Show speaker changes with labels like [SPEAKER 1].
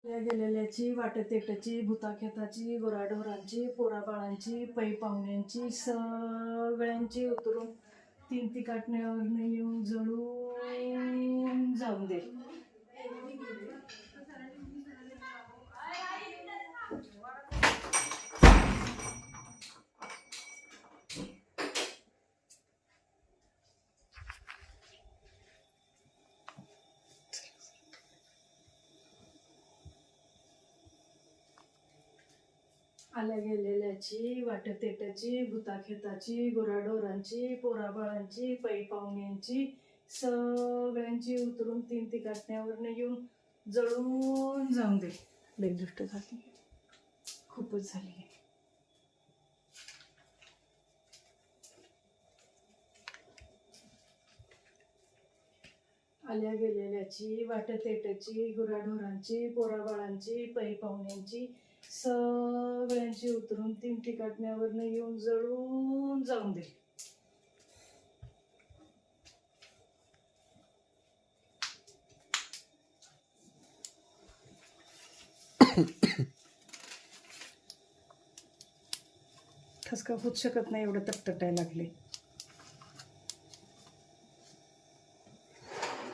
[SPEAKER 1] या गेलेल्याची वाटेतेटाची भुताखेताची गुराढोरांची पोराबाळांची पै पाहुण्यांची सगळ्यांची उतरून तीन तिकाटण्यावरनं येऊन जळून जाऊन दे. आल्या गेलेल्याची वाटेतेटाची भुताखेताची गुराढोरांची पोराबाळांची पै पाहुण्यांची सगळ्यांची उतरून तीन तिकाटण्यावरनं येऊन जळून जाऊन दे. लई दृष्ट झाली, खूपच झाली. आल्या गेलेल्याची वाटेतेटाची गुराढोरांची पोराबाळांची पै पाहुण्यांची सगळ्यांची उतरून तीन तिकाटण्यावरनं येऊन जळून जाऊन दे. ठसका होत शकत नाही, एवढं तटतटायला लागले.